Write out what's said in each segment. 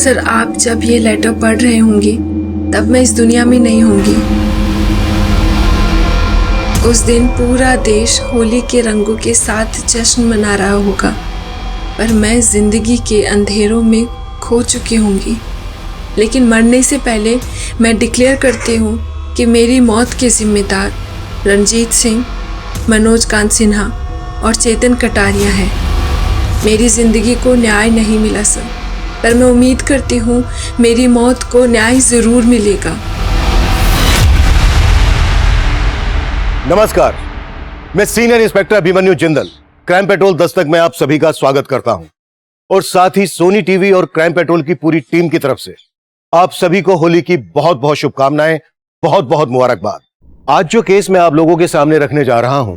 Sir, आप जब ये लेटर पढ़ रहे होंगे तब मैं इस दुनिया में नहीं होंगी। उस दिन पूरा देश होली के रंगों के साथ जश्न मना रहा होगा, पर मैं जिंदगी के अंधेरों में खो चुकी होंगी। लेकिन मरने से पहले मैं डिक्लेयर करती हूँ कि मेरी मौत के जिम्मेदार रंजीत सिंह, मनोज कांत सिन्हा और चेतन कटारिया हैं। मेरी ज़िंदगी को न्याय नहीं मिला सर, पर मैं उम्मीद करती हूँ मेरी मौत को न्याय ज़रूर मिलेगा। नमस्कार, मैं senior inspector Abhimanyu Jindal, crime petrol Dastak में आप सभी का स्वागत करता हूं और साथ ही सोनी टीवी और क्राइम पेट्रोल की पूरी टीम की तरफ से आप सभी को होली की बहुत बहुत शुभकामनाएं, बहुत बहुत मुबारकबाद। आज जो केस मैं आप लोगों के सामने रखने जा रहा हूं,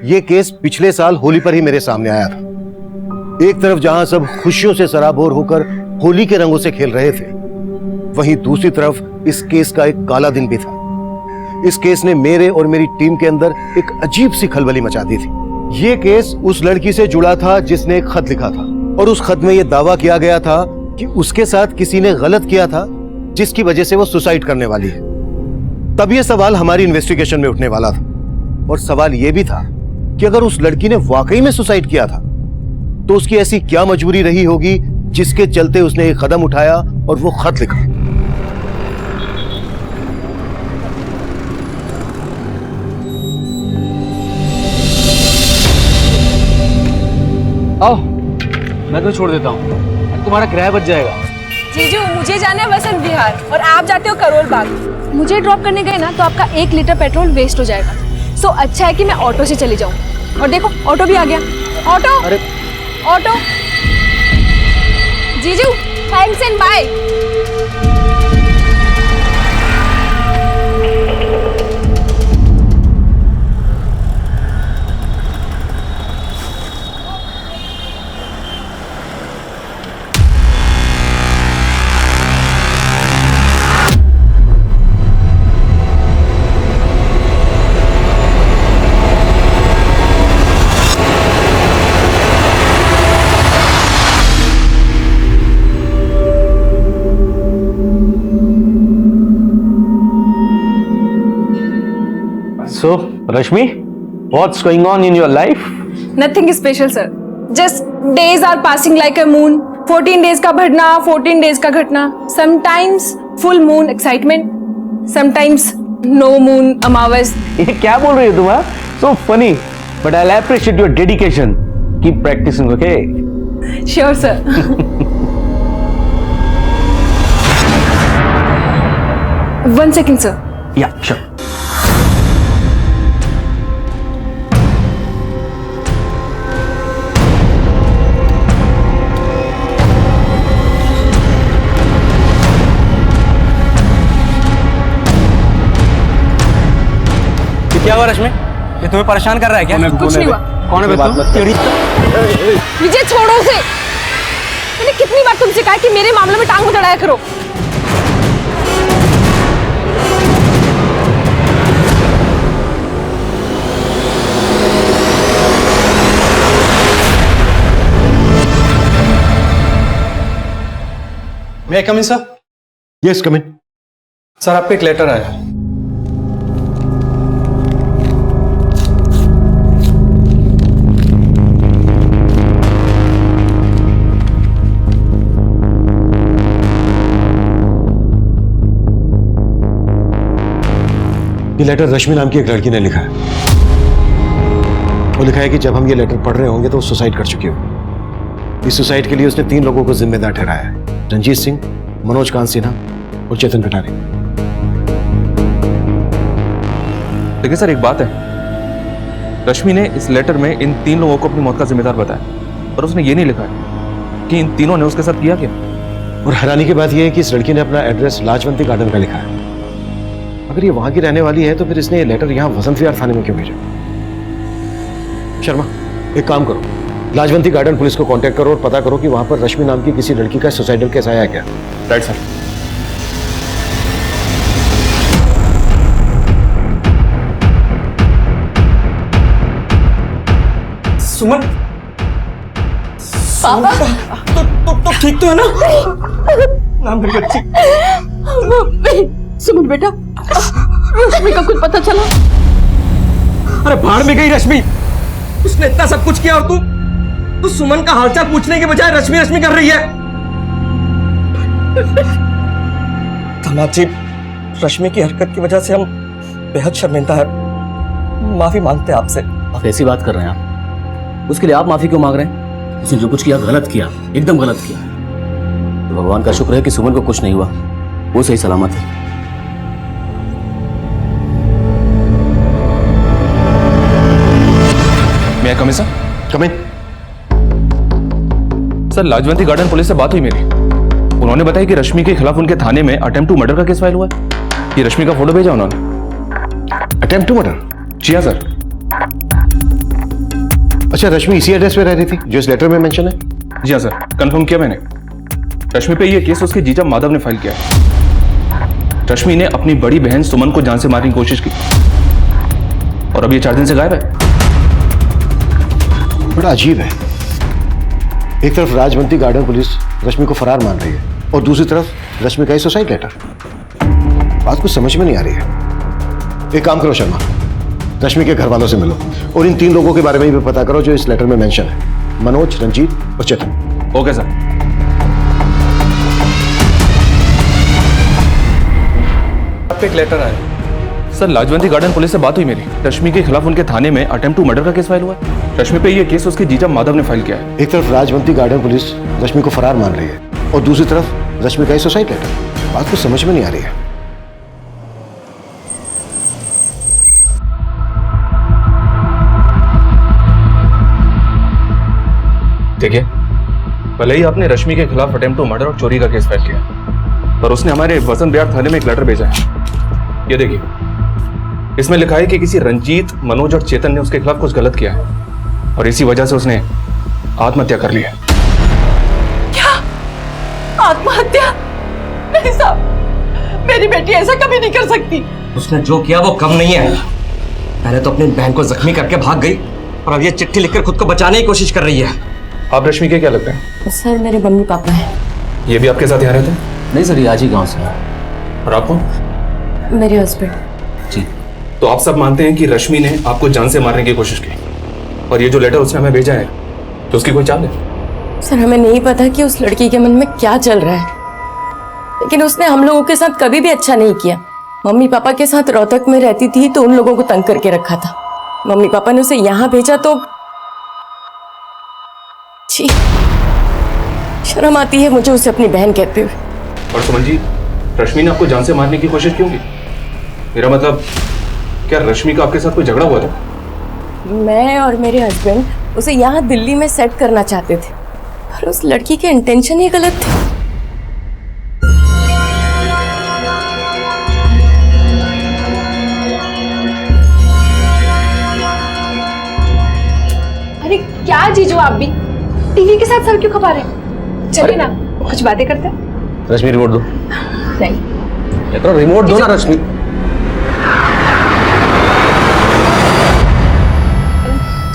यह केस पिछले साल होली पर ही मेरे सामने आया था। एक तरफ जहां सब खुशियों से सराबोर होकर होली के रंगों से खेल रहे थे, वहीं दूसरी तरफ इस केस का एक काला दिन भी था। इस केस ने मेरे और मेरी टीम के अंदर एक अजीब सी खलबली मचा दी थी। यह केस उस लड़की से जुड़ा था जिसने एक खत लिखा था और उस खत में यह दावा किया गया था कि उसके साथ किसी ने गलत किया था, जिसकी वजह से वो सुसाइड करने वाली है। तब यह सवाल हमारी इन्वेस्टिगेशन में उठने वाला था और सवाल यह भी था कि अगर उस लड़की ने वाकई में सुसाइड किया था तो उसकी ऐसी क्या मजबूरी रही होगी जिसके चलते उसने एक कदम उठाया और वो खत लिखा। आओ, मैं तो छोड़ देता हूँ, तुम्हारा किराया बच जाएगा। जीजू, मुझे जाना है वसंत विहार और आप जाते हो करोल बाग। मुझे ड्रॉप करने गए ना तो आपका 1 लीटर पेट्रोल वेस्ट हो जाएगा। सो अच्छा है कि मैं ऑटो से चली जाऊँ। और देखो, ऑटो भी आ गया। ऑटो, अरे ऑटो। जीजू, thanks and bye. So, Rashmi, what's going on in your life? Nothing special, sir. Just days are passing like a moon. 14 days का बढ़ना, 14 days का घटना. Sometimes full moon excitement. Sometimes no moon अमावस. ये क्या बोल रही हो तुम? So funny, but I'll appreciate your dedication. Keep practicing, okay? Sure, sir. One second, sir. Yeah, sure. क्या हुआ रश्मि? ये तुम्हें परेशान कर रहा है क्या? कुछ नहीं हुआ। कौन है तू? मुझे छोड़ो उसे। मैंने कितनी बार तुमसे कहा कि मेरे मामले में टांग मत अड़ाया करो। May I come in, sir? Yes, come in. Sir, आपको एक लेटर आया है। ये लेटर रश्मि नाम की एक लड़की ने लिखा है। वो लिखा है कि जब हम ये लेटर पढ़ रहे होंगे तो वो सुसाइड कर चुकी हो। इस सुसाइड के लिए उसने 3 लोगों को जिम्मेदार ठहराया है: रंजीत सिंह, मनोज कांत सिन्हा और चेतन कटारिया। लेकिन सर, एक बात है, रश्मि ने इस लेटर में इन 3 लोगों को अपनी मौत का जिम्मेदार बताया, पर उसने ये नहीं लिखा है कि इन तीनों ने उसके साथ किया क्या। और हैरानी की बात यह है कि इस लड़की ने अपना एड्रेस लाजवंती गार्डन का लिखा है। अगर ये वहां की रहने वाली है तो फिर इसने ये लेटर यहाँ वसंत विहार थाने में क्यों भेजा? शर्मा, एक काम करो, लाजवंती गार्डन पुलिस को कांटेक्ट करो और पता करो कि वहां पर रश्मि नाम की किसी लड़की का सुसाइडल केस आया क्या। Right sir. सुमन, तो ठीक तो है ना? ना मेरी बच्ची। सुमन बेटा, रश्मि का कुछ पता चला? अरे भाड़ में गई रश्मि। उसने इतना सब कुछ किया और तू सुमन का हालचाल पूछने के बजाय रश्मि रश्मि कर रही है। धननाथ जी, रश्मि की हरकत की वजह से हम बेहद शर्मिंदा है। माफी मांगते हैं आपसे। आप ऐसी बात कर रहे हैं आप? उसके लिए आप माफी क्यों मांग रहे हैं? उसने जो कुछ किया गलत किया, एकदम गलत किया। तो भगवान का शुक्र है कि सुमन को कुछ नहीं हुआ, वो सही सलामत है। मैं कम सर? कम इन। सर, लाजवंती गार्डन पुलिस से बात हुई मेरी। उन्होंने बताया कि रश्मि के खिलाफ उनके थाने में अटेम्प्ट टू मर्डर का केस फाइल हुआ है। ये रश्मि का फोटो भेजा उन्होंने। Attempt to murder? जी हाँ सर। अच्छा, रश्मि इसी एड्रेस पे रह रही थी जो इस लेटर में मेंशन है? जी हाँ सर, कंफर्म किया मैंने। रश्मि पे ये केस उसके जीजा माधव ने फाइल किया है। रश्मि ने अपनी बड़ी बहन सुमन को जान से मारने की कोशिश की और अब ये 4 दिन से गायब है। बड़ा अजीब है। एक तरफ राजवंती गार्डन पुलिस रश्मि को फरार मान रही है और दूसरी तरफ रश्मि का ही सुसाइड लेटर। बात कुछ समझ में नहीं आ रही है। एक काम करो शर्मा, रश्मि के घर वालों से मिलो और इन 3 लोगों के बारे में भी पता करो जो इस लेटर में मेंशन है, मनोज, रंजीत और चेतन। Okay sir. आपको एक लेटर आया। सर, लाजवंती गार्डन पुलिस से बात हुई मेरी। रश्मि के खिलाफ उनके थाने में अटेम्प्ट टू मर्डर का केस फाइल हुआ है। रश्मि पे ये केस उसके जीजा माधव ने फाइल किया है। एक तरफ राजवंती गार्डन पुलिस रश्मि को फरार मान रही है और दूसरी तरफ रश्मि का ही सुसाइड लेटर। बात कुछ समझ में नहीं आ रही है। देखिए, भले ही आपने रश्मि के खिलाफ अटेम्प्ट टू मर्डर और चोरी का केस फाइल किया है, पर उसने हमारे वसंत विहार थाने में एक लेटर भेजा है। ये देखिए, इसमें लिखा है कि किसी रंजीत, मनोज और चेतन ने उसके खिलाफ कुछ गलत किया है और इसी वजह से उसने आत्महत्या कर ली है। क्या? आत्महत्या? नहीं साहब, मेरी बेटी ऐसा कभी नहीं कर सकती। उसने जो किया वो कम नहीं है। पहले तो अपनी बहन को जख्मी करके भाग गई और अब ये चिट्ठी लिखकर खुद को बचाने की कोशिश कर रही है। आप रश्मि के क्या लगते हैं? सर, मेरे मम्मी पापा हैं। ये भी आपके साथ यहाँ रहते हैं? नहीं सर, ये आज ही गाँव से है। और आपको? मेरे हस्बैंड। जी। तो आप सब मानते हैं कि रश्मि ने आपको जान से मारने की कोशिश की और ये जो लेटर उसने हमें भेजा है तो उसकी कोई चाल है? सर, हमें नहीं पता कि उस लड़की के मन में क्या चल रहा है, लेकिन उसने हम लोगों के साथ कभी भी अच्छा नहीं किया। मम्मी पापा के साथ रोहतक में रहती थी तो उन लोगों को तंग करके रखा था। मम्मी पापा ने उसे यहाँ भेजा तो छी, शर्म आती है मुझे उसे अपनी बहन कहते हुए। और सुमन जी, रश्मि ने आपको जान से मारने की कोशिश क्यों की? मेरा मतलब, क्या रश्मि का आपके साथ कोई झगड़ा हुआ था? मैं और मेरे हस्बैंड उसे यहाँ दिल्ली में सेट करना चाहते थे, पर उस लड़की के इंटेंशन ही गलत थे। अरे क्या जीजू, आप भी टीवी के साथ सर क्यों खपा रहे हैं? चलिए ना, कुछ बातें करते हैं। रश्मि, रिमोट दो। नहीं, रिमोट दो ना रश्मि।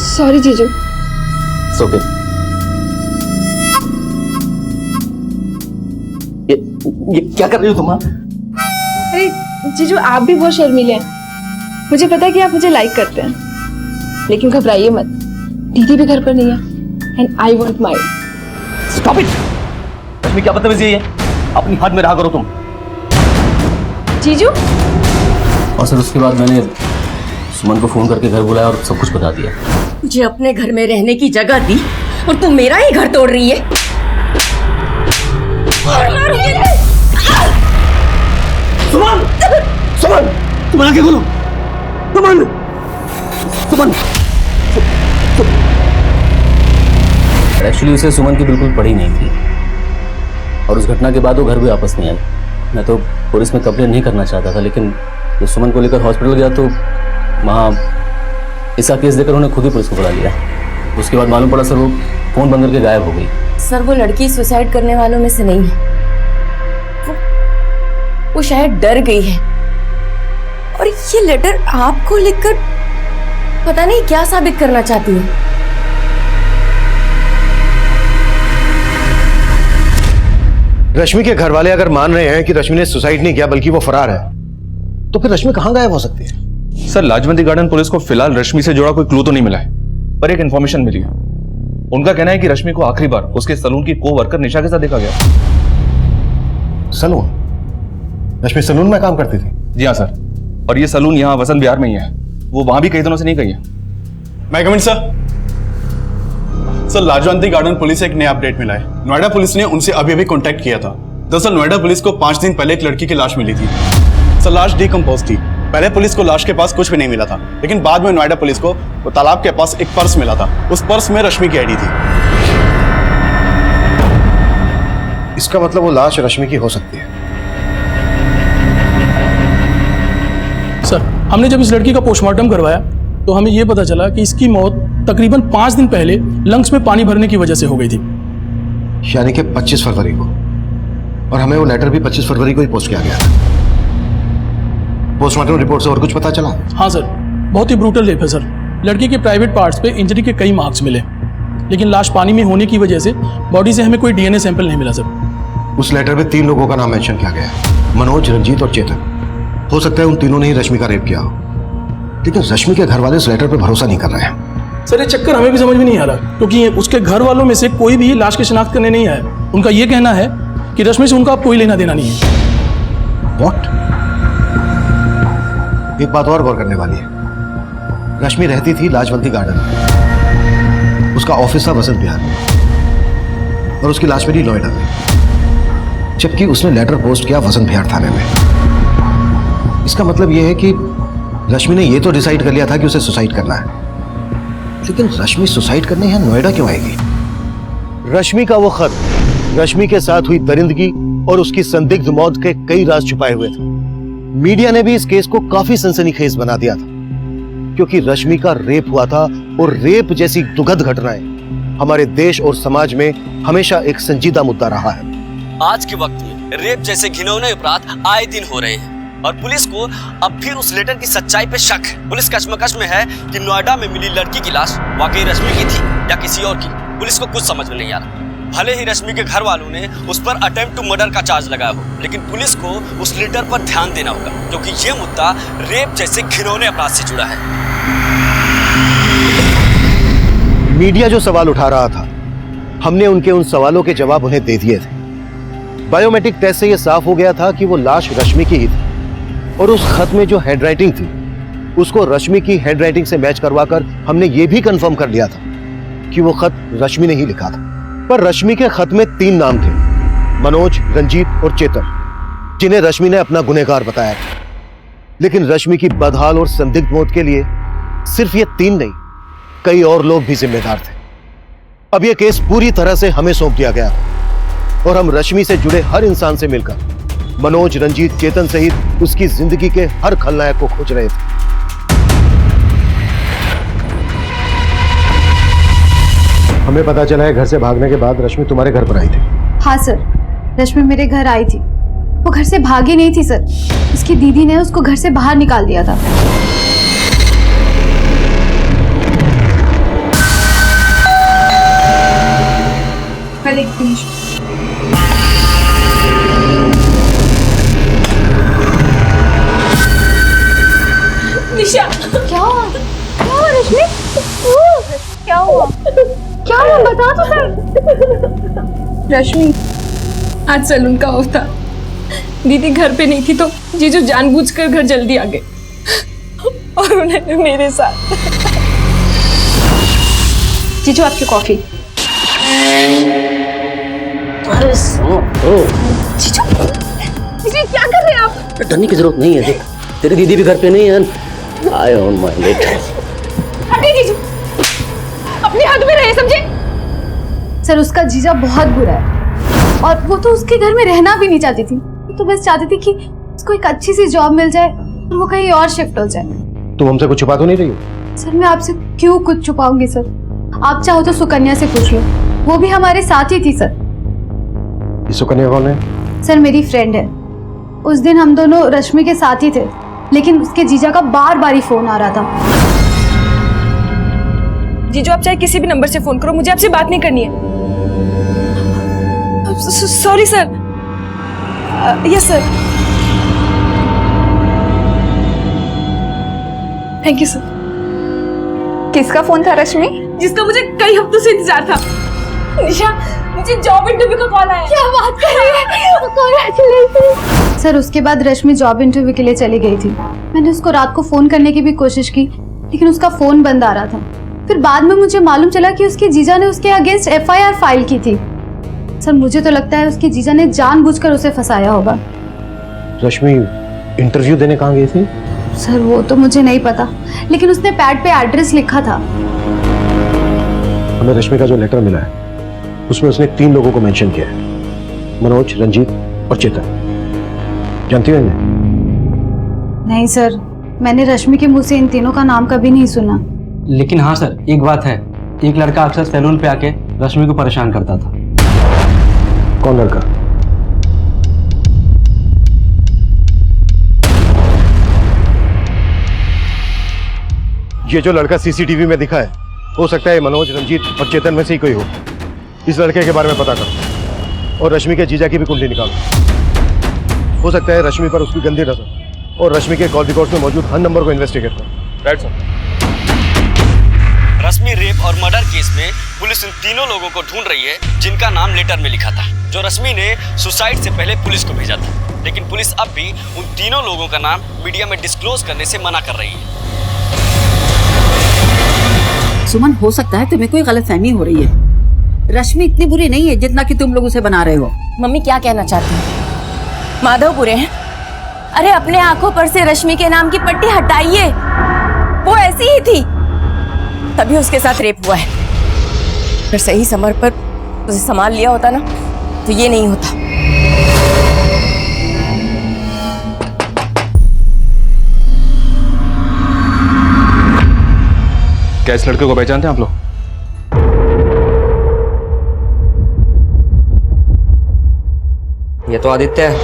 सॉरी जीजू। ओके। ये क्या कर रही हो तुम? अरे जीजू, आप भी बहुत शर्मीले हैं। मुझे पता है कि आप मुझे लाइक करते हैं, लेकिन घबराइए मत, दीदी भी घर पर नहीं है and I want my. Stop it. Rashmi, क्या बदतमीजी है? अपनी हद में रहा करो तुम। जीजू? और सर, उसके बाद मैंने सुमन को फोन करके घर बुलाया और सब कुछ बता दिया। मुझे अपने घर में रहने की जगह दी और तू मेरा ही घर तोड़ रही है। सुमन! सुमन! तुम आगे खोलो। सुमन! सुमन! एक्चुअली उसे सुमन की बिल्कुल पड़ी नहीं थी और उस घटना के बाद वो घर भी वापस नहीं आई। मैं तो पुलिस में कंप्लेन नहीं करना चाहता था, लेकिन जब सुमन को लेकर हॉस्पिटल गया तो वहाँ इसका केस देकर उन्होंने खुद ही पुलिस को बुला लिया। उसके बाद मालूम पड़ा सर, वो फोन बंद करके गायब हो गई। सर, वो लड़की सुसाइड करने वालों में से नहीं है। वो शायद डर गई है और ये लेटर आपको लिखकर पता नहीं क्या साबित करना चाहती है। रश्मि के घर वाले अगर मान रहे हैं कि रश्मि ने सुसाइड नहीं किया बल्कि वो फरार है, तो फिर रश्मि कहां गायब हो सकती है? सर, लाजवंती गार्डन पुलिस को फिलहाल रश्मि से जुड़ा कोई क्लू तो नहीं मिला है, पर एक इंफॉर्मेशन मिली है। उनका कहना है कि रश्मि को आखिरी बार उसके सलून की को वर्कर निशा के साथ देखा गया। सलून? रश्मि सलून में काम करती थी? जी हाँ सर, और ये सलून यहाँ वसंत विहार में ही है। वो वहां भी कई दिनों से नहीं गई है। मैं कमिंग सर। सर, लाजवंती गार्डन पुलिस से एक नया अपडेट मिला है। नोएडा पुलिस ने उनसे अभी अभी कांटेक्ट किया था। दरअसल नोएडा पुलिस को 5 दिन पहले एक लड़की की लाश मिली थी। सर, लाश डिकम्पोज थी। पहले पुलिस को लाश के पास कुछ भी नहीं मिला था, लेकिन बाद में नोएडा पुलिस को वो तालाब के पास एक पर्स मिला था। उस पर्स में रश्मि की आईडी थी। इसका मतलब वो लाश रश्मि की हो सकती है। सर, हमने जब इस लड़की का पोस्टमार्टम करवाया तो हमें यह पता चला कि इसकी मौत तकरीबन 5 दिन पहले लंग्स में पानी भरने की वजह से हो गई थी। यानी कि 25 फरवरी को, और हमें वो लेटर भी 25 फरवरी को ही पोस्ट किया गया था। पोस्टमार्टम रिपोर्ट से और कुछ पता चला? हाँ सर, बहुत ही ब्रूटल रेप है सर। लड़की के प्राइवेट पार्ट्स पे इंजरी के कई मार्क्स मिले, लेकिन लाश पानी में होने की वजह से बॉडी से हमें कोई डीएनए सैंपल नहीं मिला सर। उस लेटर में 3 लोगों का नाम मेंशन किया गया है, मनोज, रंजीत और चेतन। हो सकता है उन तीनों ने ही रश्मि का रेप किया हो, लेकिन रश्मि के घर वाले इस लेटर पर भरोसा नहीं कर रहे हैं। सर, ये चक्कर हमें भी समझ में नहीं आ रहा, क्योंकि उसके घर वालों में से कोई भी लाश की शिनाख्त करने नहीं आया। उनका ये कहना है कि रश्मि से उनका अब कोई लेना देना नहीं है। What? एक बात और गौर करने वाली है। रश्मि रहती थी लाजवंती गार्डन में, उसका ऑफिस था वसंत विहार में, और उसकी लाश मिली नोएडा में, जबकि उसने लेटर पोस्ट किया वसंत विहार थाने में। इसका मतलब यह है कि रश्मि ने यह तो डिसाइड कर लिया था कि उसे सुसाइड करना है, लेकिन रश्मि सुसाइड करने यहां नोएडा क्यों आएगी? रश्मि का वो खत, रश्मि के साथ हुई दरिंदगी और उसकी संदिग्ध मौत के कई राज छुपाए हुए थे। मीडिया ने भी इस केस को काफी सनसनीखेज बना दिया था, क्योंकि रश्मि का रेप हुआ था, और रेप जैसी दुखद घटनाएं हमारे देश और समाज में हमेशा एक संजीदा मुद्दा रहा है। आज के वक्त में रेप जैसे घिनौने अपराध आए दिन हो रहे हैं, और पुलिस को अब फिर उस लेटर की सच्चाई पे शक है। पुलिस कश्मकश में है कि नोएडा में मिली लड़की की लाश वाकई रश्मि की थी या किसी और की। पुलिस को कुछ समझ में नहीं आ रहा। भले ही रश्मि के घर वालों ने उस पर अटेम्प्ट टू मर्डर का चार्ज लगाया हो, लेकिन पुलिस को उस लेटर पर ध्यान देना होगा, क्योंकि ये मुद्दा रेप जैसे घिनौने अपराध से जुड़ा है। मीडिया जो सवाल उठा रहा था, हमने उनके उन सवालों के जवाब उन्हें दे दिए थे। बायोमेट्रिक टेस्ट से यह साफ हो गया था कि वो लाश रश्मि की ही थी, और उस खत में जो हैंडराइटिंग थी उसको रश्मि की हैंडराइटिंग से मैच करवाकर हमने ये भी कंफर्म कर लिया था कि वो खत रश्मि ने ही लिखा था। पर रश्मि के खत में 3 नाम थे, मनोज, रंजीत और चेतन, जिन्हें रश्मि ने अपना गुनहगार बताया था। लेकिन रश्मि की बदहाल और संदिग्ध मौत के लिए सिर्फ ये 3 नहीं, कई और लोग भी जिम्मेदार थे। अब यह केस पूरी तरह से हमें सौंप दिया गया था, और हम रश्मि से जुड़े हर इंसान से मिलकर मनोज, रंजीत, चेतन सहित उसकी जिंदगी के हर खलनायक को खोज रहे थे। हमें पता चला है घर से भागने के बाद रश्मि तुम्हारे घर पर आई थी। हाँ सर, रश्मि मेरे घर आई थी। वो घर से भागी नहीं थी सर, उसकी दीदी ने उसको घर से बाहर निकाल दिया था। निशा, क्या हुआ? क्या हुआ रश्मि? क्या हुआ? क्या हुआ बता तो सर। रश्मि, आज सैलून का ऑफ था। दीदी घर पे नहीं थी तो जीजू जानबूझकर घर जल्दी आ गए, और उन्होंने मेरे साथ। जीजू आपकी कॉफी। अरे जीजू, जीजू क्या कर रहे हैं आप? डरने की जरूरत नहीं है, देख तेरी दीदी भी घर पे नहीं है। आई ऑन माय लेट। हटिए जीजू, अपने हद में रहे, समझे? सर, उसका जीजा बहुत बुरा है, और वो तो उसके घर में रहना भी नहीं चाहती थी। तो बस चाहती थी कि उसको एक अच्छी सी जॉब मिल जाए और वो कहीं और शिफ्ट हो जाए। तुम हमसे कुछ छुपा तो नहीं रही हो? सर, मैं आपसे क्यों कुछ छुपाऊंगी सर? आप चाहो तो सुकन्या से पूछ लो, वो भी हमारे साथ ही थी सर। ये सुकन्या कौन है? सर, मेरी फ्रेंड है। उस दिन हम दोनों रश्मि के साथ ही थे, लेकिन उसके जीजा का बार बार ही फोन आ रहा था। जीजू, आप चाहे किसी भी नंबर से फोन करो, मुझे आपसे बात नहीं करनी है। Sorry sir, yes sir. Thank you sir. किसका फोन था रश्मि? जिसका मुझे कई हफ्तों से इंतजार था। निशा, मुझे जॉब इंटरव्यू का कॉल आया। क्या बात कर रही है? कांग्रेचुलेशन। सर उसके बाद रश्मि जॉब इंटरव्यू के लिए चली गई थी। मैंने उसको रात को फोन करने की भी कोशिश की लेकिन उसका फोन बंद आ रहा था। फिर बाद में मुझे मालूम चला कि उसके जीजा ने उसके अगेंस्ट FIR फाइल की थी। सर मुझे तो लगता है उसके जीजा ने जानबूझकर उसे फंसाया होगा। रश्मि इंटरव्यू देने कहाँ गई थी? सर वो तो मुझे नहीं पता लेकिन उसने पैड पे एड्रेस लिखा था। हमें रश्मि का जो लेटर मिला है उसमें उसने 3 लोगों को मेंशन किया है, मनोज, रंजीत और चेतन। जानती हो इन्हें? नहीं सर, मैंने रश्मि के मुंह से इन तीनों का नाम कभी नहीं सुना। लेकिन हाँ सर, एक बात है, एक लड़का अक्सर सैलून पे आके रश्मि को परेशान करता था। कौन लड़का? ये जो लड़का CCTV में दिखा है हो सकता है मनोज, रंजीत और चेतन में से ही कोई हो। इस लड़के के बारे में पता करो और रश्मि के जीजा की भी कुंडली निकालो। हो सकता है रश्मि पर उसकी गंदी नजर और रश्मि के कॉल रिकॉर्ड में मौजूद हर नंबर को इन्वेस्टिगेट करो। Right sir. रश्मि रेप और मर्डर केस में पुलिस इन तीनों लोगों को ढूंढ रही है जिनका नाम लेटर में लिखा था, जो रश्मि ने सुसाइड से पहले पुलिस को भेजा था। लेकिन पुलिस अब भी उन तीनों लोगों का नाम मीडिया में डिस्क्लोज करने से मना कर रही है। सुमन, हो सकता है तुम्हें कोई गलतफहमी हो रही है। रश्मि इतनी बुरी नहीं है जितना कि तुम लोग उसे बना रहे हो। मम्मी क्या कहना चाहती हैं? माधव बुरे हैं? अरे अपने आंखों पर से रश्मि के नाम की पट्टी हटाइए। वो ऐसी ही थी, तभी उसके साथ रेप हुआ है। अगर सही समय पर उसे संभाल लिया होता ना तो ये नहीं होता। क्या इस लड़के को पहचानते हैं आप लोग? ये तो आदित्य है।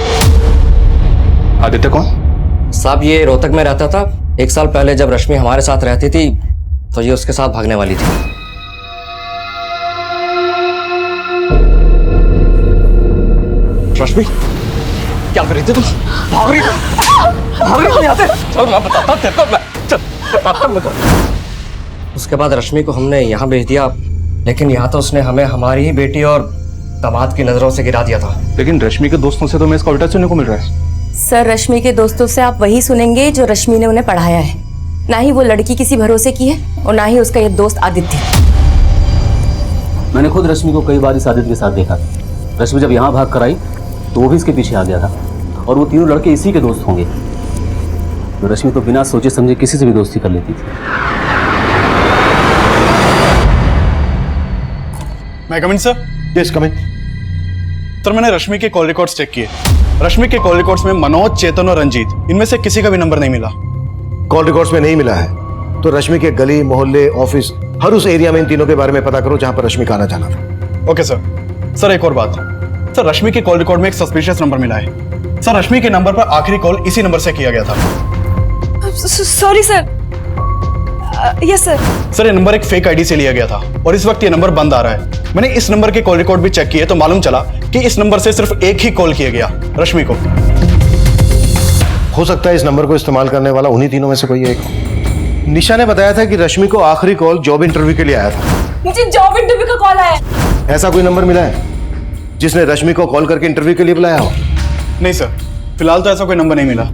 आदित्य कौन? साहब ये रोहतक में रहता था। 1 साल पहले जब रश्मि हमारे साथ रहती थी तो ये उसके साथ भागने वाली थी। रश्मि क्या कर रही थी तुम? भाग रही थी यहाँ से? चल मैं बताता तेरे को, चल बताता मुझे। उसके बाद रश्मि को हमने यहाँ भेज दिया, लेकिन यहाँ तो उसने हमें हमारी ही बेटी और दामाद की नजरों से गिरा दिया था। लेकिन रश्मि के दोस्तों से तो मैं इसका उल्टा सुनने को मिल रहा है। सर रश्मि के दोस्तों से आप वही सुनेंगे जो रश्मि ने उन्हें पढ़ाया है। ना ही वो लड़की किसी भरोसे की है और ना ही उसका ये दोस्त आदित्य। मैंने खुद रश्मि को कई बार इस आदित्य के साथ देखा था। रश्मि जब यहाँ भाग कर आई तो वो भी इसके पीछे आ गया था और वो तीनों लड़के इसी के दोस्त होंगे। तो रश्मि तो बिना सोचे समझे किसी से भी दोस्ती कर लेती थी। मैं कम इन सर? यस कम इन। सर मैंने रश्मि के कॉल रिकॉर्ड्स चेक किए। रश्मि के कॉल रिकॉर्ड्स में मनोज, चेतन और रंजीत, इनमें से किसी का भी नंबर नहीं मिला। कॉल रिकॉर्ड्स में नहीं मिला है तो रश्मि के गली, मोहल्ले, ऑफिस, हर उस एरिया में इन तीनों के बारे में पता करो जहां पर रश्मि का आना जाना था। Okay sir. सर एक और बात, सर रश्मि के कॉल रिकॉर्ड में एक सस्पिशियस नंबर मिला है। सर रश्मि के नंबर पर आखिरी कॉल इसी नंबर से किया गया था। Sorry sir. Yes sir. Sir ये नंबर एक फेक आईडी से लिया गया था और इस वक्त ये नंबर बंद आ रहा है। मैंने इस नंबर के कॉल रिकॉर्ड भी चेक किए तो मालूम चला कि इस नंबर से सिर्फ एक ही कॉल किया गया, रश्मि को। हो सकता है इस नंबर को इस्तेमाल करने वाला उन्हीं तीनों में से कोई एक हो। निशा ने बताया था कि रश्मि को आखिरी कॉल जॉब इंटरव्यू के लिए आया था। मुझे जॉब इंटरव्यू का कॉल आया। ऐसा कोई नंबर मिला है जिसने रश्मि को कॉल करके इंटरव्यू के लिए बुलाया हो? नहीं सर, फिलहाल तो ऐसा कोई नंबर नहीं मिला।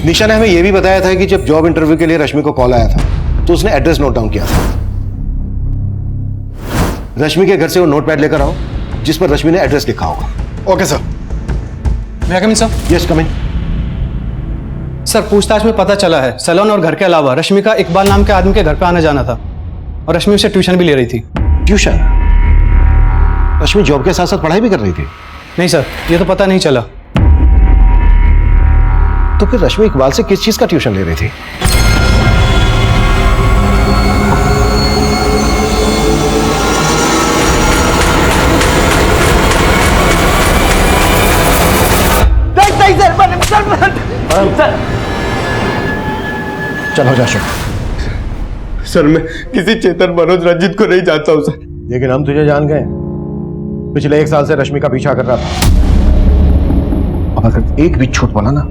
निशा ने हमें यह भी बताया था कि जब जॉब इंटरव्यू के लिए रश्मि को कॉल आया था तो उसने एड्रेस नोट डाउन किया था। रश्मि के घर से वो नोटपैड लेकर आओ जिस पर रश्मि ने एड्रेस लिखा होगा। Okay sir. मैं कम इन सर? यस कम इन। सर पूछताछ में पता चला है सैलून और घर के अलावा रश्मि का इकबाल नाम के आदमी के घर पे आना जाना था और रश्मि उसे ट्यूशन भी ले रही थी। ट्यूशन? रश्मि जॉब के साथ साथ पढ़ाई भी कर रही थी? नहीं सर, ये तो पता नहीं चला। तो फिर रश्मि इकबाल से किस चीज का ट्यूशन ले रही थी? चलो जा सर मैं किसी चेतन, मनोज, रंजीत को नहीं जानता हूं सर। लेकिन हम तुझे जान गए। पिछले 1 साल से रश्मि का पीछा कर रहा था। अब अगर एक भी झूठ बोला ना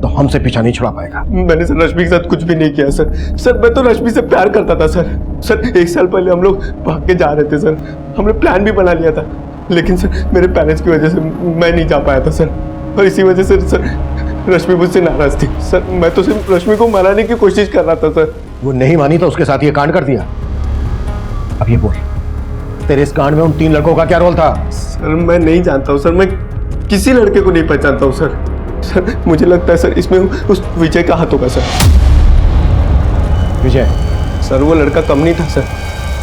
तो हमसे पीछा नहीं छुड़ा पाएगा। मैंने सर रश्मि के साथ कुछ भी नहीं किया सर। सर मैं तो रश्मि से प्यार करता था सर। सर 1 साल पहले हम लोग भाग के जा रहे थे सर। हमने प्लान भी बना लिया था, लेकिन सर मेरे पेरेंट्स की वजह से मैं नहीं जा पाया था सर, और इसी वजह से सर रश्मि मुझसे नाराज थी सर। मैं तो सिर्फ रश्मि को मनाने की कोशिश कर रहा था सर। वो नहीं मानी तो उसके साथ ये कांड कर दिया। अब ये बोल, तेरे इस कांड में उन 3 लड़कों का क्या रोल था? सर मैं नहीं जानता हूँ सर, मैं किसी लड़के को नहीं पहचानता हूँ सर। सर मुझे लगता है सर इसमें उस विजय का हाथ होगा सर। विजय? सर वो लड़का कम नहीं था सर।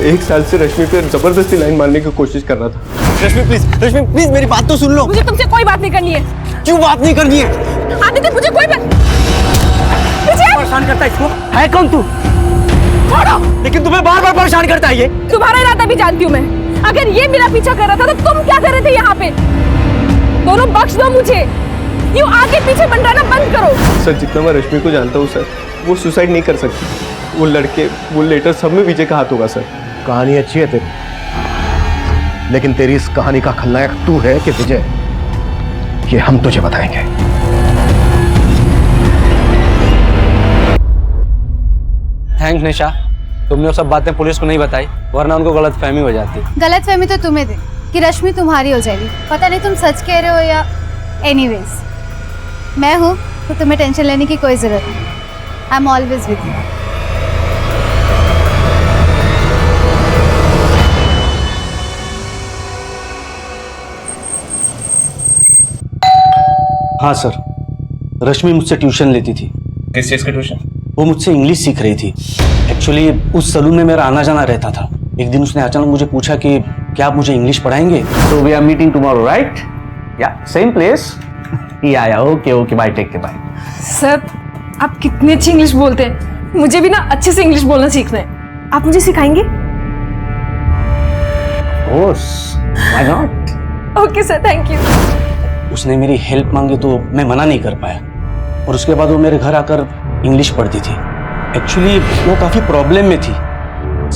1 साल से रश्मि पे जबरदस्ती लाइन मारने की कोशिश कर रहा था। रश्मि प्लीज मेरी बात तो सुन लो। मुझे तुमसे कोई बात नहीं करनी है। क्यों बात नहीं करनी है? आदित्य मुझे कोई बात विजय परेशान करता है इसको। है कौन तू? छोड़ो। लेकिन तुम्हें बार बार परेशान करता है ये। तुम्हारा इरादा भी जानती हूँ मैं। अगर ये मेरा पीछा कर रहा था तो तुम क्या कर रहे थे यहाँ पे? दोनों बख्श दो मुझे, यूँ आगे पीछे बनना बंद करो। सर जितना मैं रश्मि को जानता हूँ सर, वो सुसाइड नहीं कर सकती। वो लड़के, वो लेटर, सब में विजय का हाथ होगा सर। कहानी अच्छी है तेरी, लेकिन तेरी इस कहानी का खलनायक तू है कि विजय, ये हम तुझे बताएंगे। थैंक्स निशा, तुमने वो सब बातें पुलिस को नहीं बताई, वरना उनको गलतफहमी हो जाती। गलतफहमी तो तुम्हें थी कि रश्मि तुम्हारी हो जाएगी। पता नहीं तुम सच कह रहे हो या एनीवेज, मैं हूँ तो तुम्हें टेंशन लेने की कोई जरूरत नहीं। I am always with you. हाँ सर, रश्मि मुझसे ट्यूशन लेती थी। किस चीज की ट्यूशन? वो मुझसे इंग्लिश सीख रही थी। एक्चुअली उस सलून में मेरा आना जाना रहता था। एक दिन उसने अचानक मुझे पूछा कि क्या आप मुझे इंग्लिश पढ़ाएंगे? So we are meeting tomorrow, right? या सेम प्लेस? या okay okay, bye, take care, bye. Sir आप कितनी अच्छी इंग्लिश बोलते हैं, मुझे भी ना अच्छे से इंग्लिश बोलना सीखना है। आप मुझे सिखाएंगे? Course, why not? Okay sir, thank you. उसने मेरी हेल्प मांगी तो मैं मना नहीं कर पाया, और उसके बाद वो मेरे घर आकर इंग्लिश पढ़ती थी। एक्चुअली वो काफ़ी प्रॉब्लम में थी,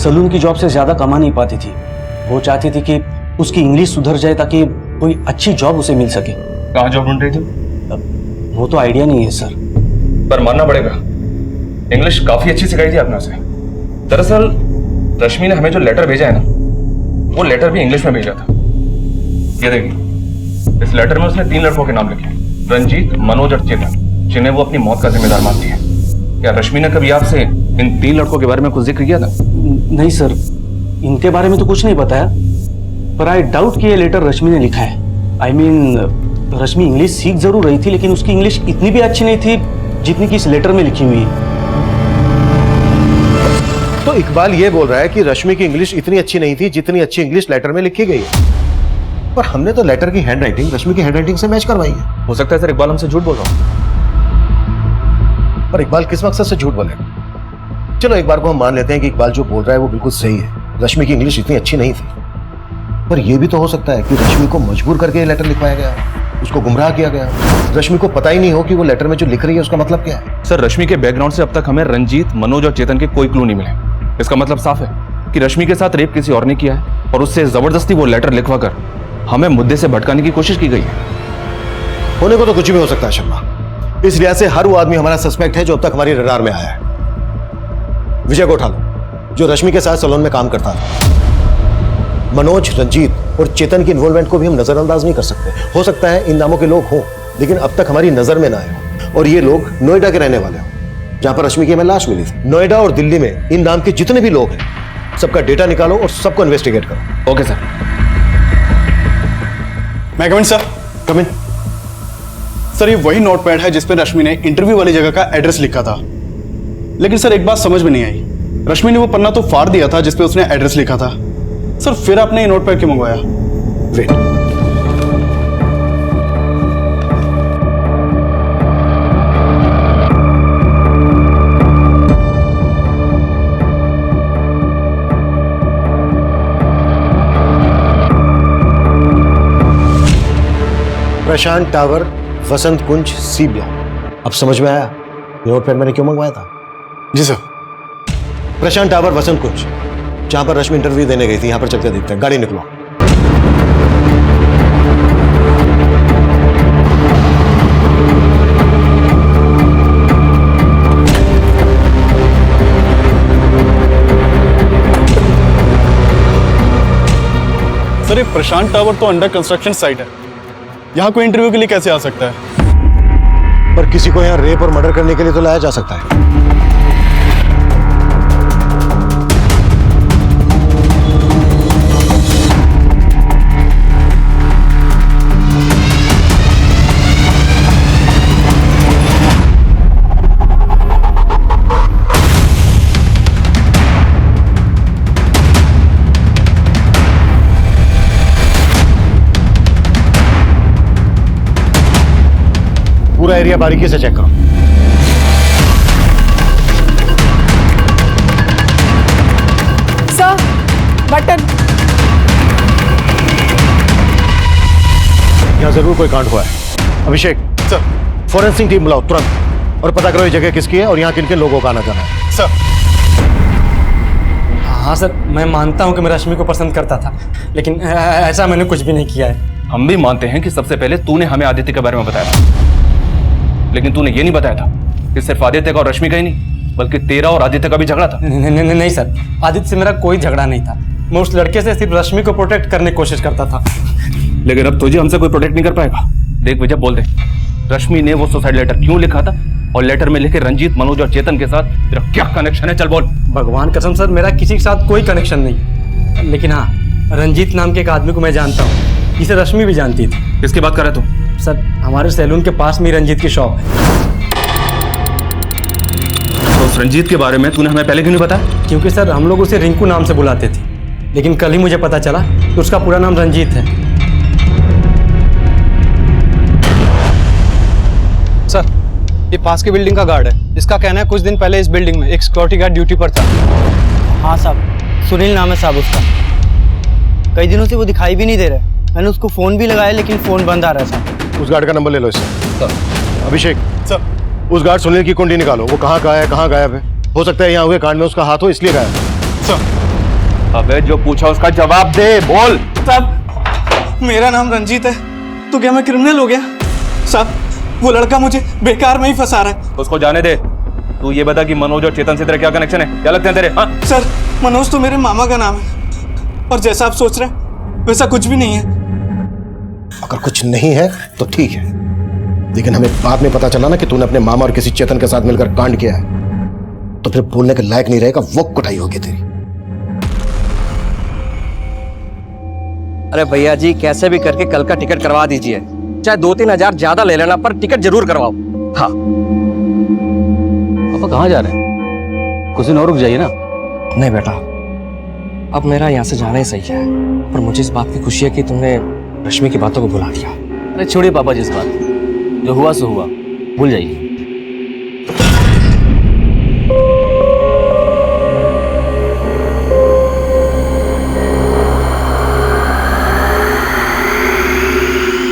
सलून की जॉब से ज़्यादा कमा नहीं पाती थी। वो चाहती थी कि उसकी इंग्लिश सुधर जाए ताकि कोई अच्छी जॉब उसे मिल सके। कहाँ जॉब ढूंढ रही थी? वो तो आइडिया नहीं है सर। पर मानना पड़ेगा, इंग्लिश काफी अच्छी सिखाई थी आपने उसे। दरअसल रश्मि ने हमें जो लेटर भेजा है ना, वो लेटर भी इंग्लिश में भेजा था। ये देखिए, इस लेटर में उसने 3 लड़कों के नाम लिखे, रंजीत, मनोज और चेतन, जिन्हें वो अपनी मौत का जिम्मेदार मानती है। क्या रश्मि ने कभी आपसे इन 3 लड़कों के बारे में कुछ जिक्र किया था? नहीं सर, इनके बारे में तो कुछ नहीं बताया, पर आई डाउट कि ये लेटर रश्मि ने लिखा है। आई मीन रश्मि इंग्लिश सीख जरूर रही थी, लेकिन उसकी इंग्लिश इतनी भी अच्छी नहीं थी जितनी कि इस लेटर में लिखी हुई है। तो इकबाल ये बोल रहा है कि रश्मि की इंग्लिश इतनी अच्छी नहीं थी जितनी अच्छी इंग्लिश लेटर में लिखी गई है। पर हमने तो लेटर की हैंडराइटिंग रश्मि की हैंडराइटिंग से मैच करवाई है। हो सकता है सर इकबाल हमसे झूठ बोल रहा हूँ। पर इकबाल किस मकसद से झूठ बोलेगा? चलो एक बार को हम मान लेते हैं कि इकबाल जो बोल रहा है वो बिल्कुल सही है, रश्मि की इंग्लिश इतनी अच्छी नहीं थी। पर यह भी तो हो सकता है कि रश्मि को मजबूर करके ये लेटर लिखवाया गया, उसको गुमराह किया गया। रश्मि को पता ही नहीं हो कि वो लेटर में जो लिख रही है उसका मतलब क्या है। सर रश्मि के बैकग्राउंड से अब तक हमें रंजीत, मनोज और चेतन के कोई क्लू नहीं मिले। इसका मतलब साफ है कि रश्मि के साथ रेप किसी और ने किया है और उससे जबरदस्ती वो लेटर लिखवाकर हमें मुद्दे से भटकाने की कोशिश की गई है। होने को तो कुछ भी हो सकता है शर्मा। इस लिहाज से हर वो आदमी हमारा सस्पेक्ट है जो अब तक हमारी रडार में आया है। विजय को उठा लो, जो रश्मि के साथ सैलून में काम करता था। मनोज, रंजीत और चेतन की इन्वॉल्वमेंट को भी हम नजरअंदाज नहीं कर सकते। हो सकता है इन नामों के लोग हों, लेकिन अब तक हमारी नजर में ना आए हों, और ये लोग नोएडा के रहने वाले हों, जहां पर रश्मि की हमें लाश मिली थी। नोएडा और दिल्ली में इन नाम के जितने भी लोग हैं, सबका डेटा निकालो और सबको इन्वेस्टिगेट करो। Okay sir. मैं कमिन सर? कमिन। सर ये वही नोटपैड है जिसपे रश्मि ने इंटरव्यू वाली जगह का एड्रेस लिखा था। लेकिन सर एक बात समझ में नहीं आई, रश्मि ने वो पन्ना तो फाड़ दिया था जिसपे उसने एड्रेस लिखा था। सर फिर आपने ये नोटपैड क्यों मंगवाया? वेट, प्रशांत टावर, वसंत कुंज, सी ब्लॉक। अब समझ में आया ये नोटपैड मैंने क्यों मंगवाया था? जी सर। प्रशांत टावर, वसंत कुंज, जहां पर रश्मि इंटरव्यू देने गई थी, यहां पर चलकर देखते हैं। गाड़ी निकलो। सर ये प्रशांत टावर तो अंडर कंस्ट्रक्शन साइट है, यहाँ कोई इंटरव्यू के लिए कैसे आ सकता है? पर किसी को यहाँ रेप और मर्डर करने के लिए तो लाया जा सकता है। पूरा एरिया बारीकी से चेक करो। Sir button. यहाँ जरूर कोई कांड हुआ है। अभिषेक सर, फॉरेंसिक टीम बुलाओ तुरंत और पता करो ये जगह किसकी है और यहाँ किन किन लोगों का आना जाना है। सर। हाँ सर, मैं मानता हूँ कि मैं रश्मि को पसंद करता था, लेकिन ऐसा मैंने कुछ भी नहीं किया है। हम भी मानते हैं कि सबसे पहले तूने हमें आदित्य के बारे में बताया था, लेकिन तूने ये नहीं बताया था कि सिर्फ आदित्य का और रश्मि का ही नहीं बल्कि तेरा और आदित्य का भी झगड़ा था। नहीं सर, आदित्य से मेरा कोई झगड़ा नहीं था। मैं उस लड़के से सिर्फ रश्मि को प्रोटेक्ट करने की कोशिश करता था। लेकिन अब तुझे हमसे कोई प्रोटेक्ट नहीं कर पाएगा। देख विजय, बोल दे, रश्मि ने वो सुसाइड लेटर क्यों लिखा था और लेटर में लिखे रंजीत, मनोज और चेतन के साथ तेरा क्या कनेक्शन है? चल बोल। भगवान कसम सर, मेरा किसी के साथ कोई कनेक्शन नहीं, लेकिन हाँ, रंजीत नाम के एक आदमी को मैं जानता हूँ, जिसे रश्मि भी जानती थी। किसकी बात कर रहा है तू? सर, हमारे सैलून के पास में रंजीत की शॉप है। तो उस रंजीत के बारे में तूने हमें पहले क्यों नहीं बताया? क्योंकि सर हम लोग उसे रिंकू नाम से बुलाते थे, लेकिन कल ही मुझे पता चला कि उसका पूरा नाम रंजीत है। सर, ये पास की बिल्डिंग का गार्ड है। इसका कहना है कुछ दिन पहले इस बिल्डिंग में एक सिक्योरिटी गार्ड ड्यूटी पर था। हाँ साहब, सुनील नाम है साहब उसका। कई दिनों से वो दिखाई भी नहीं दे रहा है। मैंने उसको फ़ोन भी लगाया लेकिन फ़ोन बंद आ रहा है साहब। उस गार्ड का नंबर ले लो इससे। अभिषेक सर, उस गार्ड सुनील की कुंडली निकालो। वो कहाँ का है, कहाँ गायब है? हो सकता है यहाँ हुए कांड में उसका हाथ हो, इसलिए गायब है। सर। अबे जो पूछा उसका जवाब दे, बोल। साहब, मेरा नाम रंजीत है, तो क्या मैं क्रिमिनल हो गया? साहब, वो लड़का मुझे बेकार में ही फंसा रहा है। उसको जाने दे। तू ये बता कि मनोज और चेतन से तेरा क्या कनेक्शन है? क्या लगते हैं तेरे? हाँ सर, मनोज तो मेरे मामा का नाम है, और जैसा आप सोच रहे हैं वैसा कुछ भी नहीं है। अगर कुछ नहीं है तो ठीक है, लेकिन हमें बाद में पता चला ना कि तूने अपने मामा और किसी चेतन के साथ मिलकर कांड किया है, तो फिर बोलने के लायक नहीं रहेगा। वो कुटाई होगी तेरी। अरे भैया जी, कैसे भी करके कल का टिकट करवा दीजिए, चाहे 2-3 हजार ज्यादा ले लेना, पर टिकट जरूर करवाओ। हाँ। पापा कहाँ जा रहे हैं? कुछ दिन और रुक जाइए ना। नहीं बेटा, अब मेरा यहाँ से जाना ही सही है, पर मुझे इस बात की खुशी है कि तुमने रश्मि की बातों को भुला दिया। अरे छोड़िए पापा जी इस बात, जो हुआ सो हुआ, भूल जाइए।